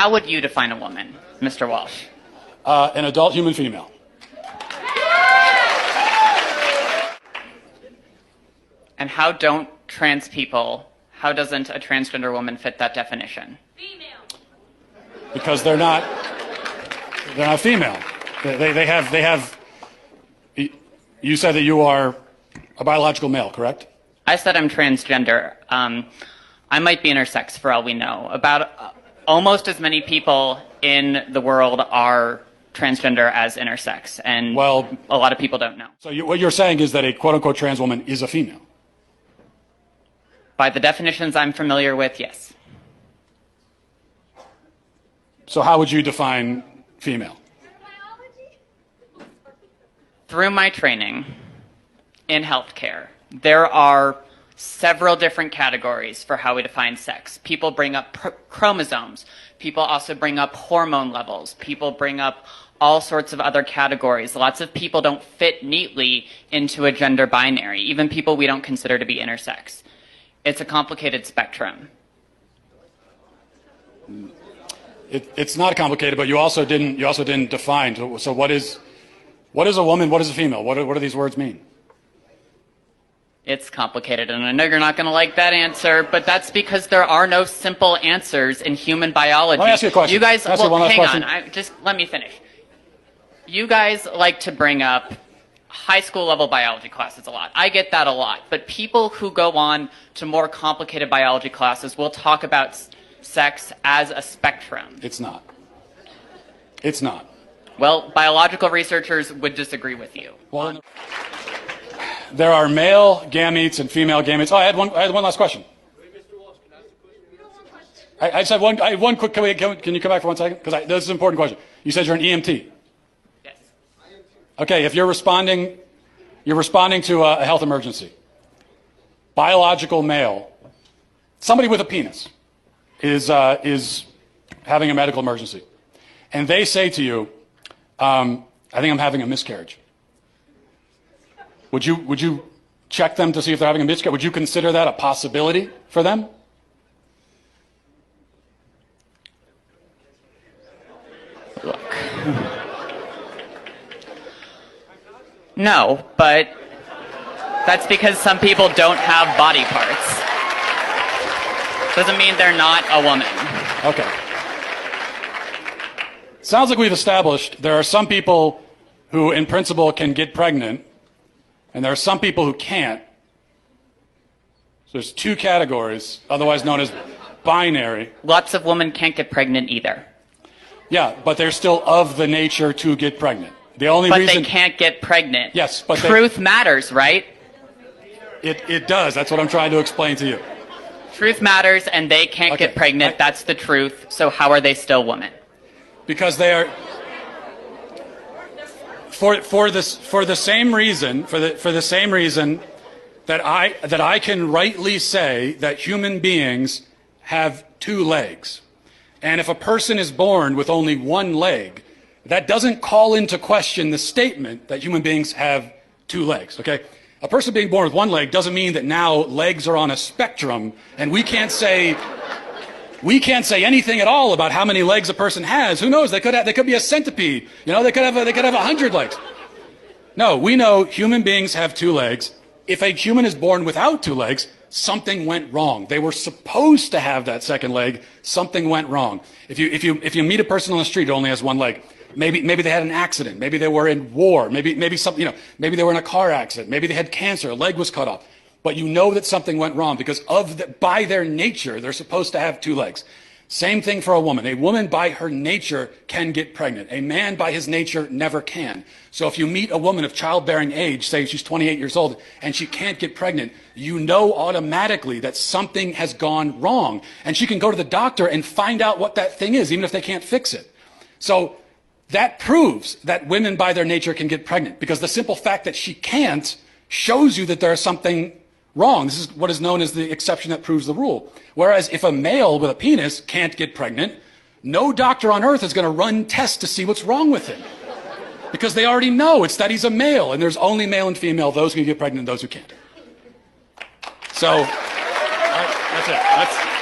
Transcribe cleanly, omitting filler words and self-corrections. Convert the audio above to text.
How would you define a woman, Mr. Walsh? An adult human female. And how don't trans people, how doesn't a transgender woman fit that definition? Female. Because they're not female. They have, you said that you are a biological male, correct? I said I'm transgender. I might be intersex for all we know. About almost as many people in the world are transgender as intersex, and well, a lot of people don't know. So what you're saying is that a quote-unquote trans woman is a female? By the definitions I'm familiar with, yes. So how would you define female? Through my training in healthcare, there are several different categories for how we define sex. People bring up chromosomes. People also bring up hormone levels. People bring up all sorts of other categories. Lots of people don't fit neatly into a gender binary, even people we don't consider to be intersex. It's a complicated spectrum. It's not complicated, but you also didn't define. So what is a woman? What is a female? What do these words mean? It's complicated, and I know you're not going to like that answer, but that's because there are no simple answers in human biology. Let me ask you a question. You guys, well, hang question. on. Just let me finish. You guys like to bring up high school level biology classes a lot. I get that a lot, but people who go on to more complicated biology classes will talk about sex as a spectrum. It's not. It's not. Well, biological researchers would disagree with you. Well, there are male gametes and female gametes. Oh, I had one last question. I just had one. I had one quick. Can you come back for 1 second? Because this is an important question. You said you're an EMT. Yes. Okay. If you're responding to a health emergency. Biological male, somebody with a penis, is having a medical emergency, and they say to you, "I think I'm having a miscarriage." Would you check them to see if they're having a miscarriage? Would you consider that a possibility for them? Look. No, but that's because some people don't have body parts. Doesn't mean they're not a woman. Okay. Sounds like we've established there are some people who, in principle, can get pregnant, and there are some people who can't. So there's two categories, otherwise known as binary. Lots of women can't get pregnant either. Yeah, but they're still of the nature to get pregnant. The only but reason they can't get pregnant. Yes, but truth matters, right? It does. That's what I'm trying to explain to you. Truth matters, and they can't get pregnant. That's the truth. So how are they still women? Because they are for the same reason that I can rightly say that human beings have two legs. And if a person is born with only one leg, that doesn't call into question the statement that human beings have two legs, okay? A person being born with one leg doesn't mean that now legs are on a spectrum and we can't say anything at all about how many legs a person has. Who knows? They could be a centipede. You know, they could have 100 legs. No, we know human beings have two legs. If a human is born without two legs, something went wrong. They were supposed to have that second leg. Something went wrong. If you meet a person on the street who only has one leg, maybe they had an accident. Maybe they were in war. Maybe they were in a car accident. Maybe they had cancer. A leg was cut off. But you know that something went wrong because by their nature, they're supposed to have two legs. Same thing for a woman. A woman by her nature can get pregnant. A man by his nature never can. So if you meet a woman of childbearing age, say she's 28 years old, and she can't get pregnant, you know automatically that something has gone wrong. And she can go to the doctor and find out what that thing is, even if they can't fix it. So that proves that women by their nature can get pregnant, because the simple fact that she can't shows you that there is something wrong. This is what is known as the exception that proves the rule. Whereas if a male with a penis can't get pregnant, no doctor on earth is going to run tests to see what's wrong with him. Because they already know it's that he's a male, and there's only male and female, those who can get pregnant and those who can't. So, that's it.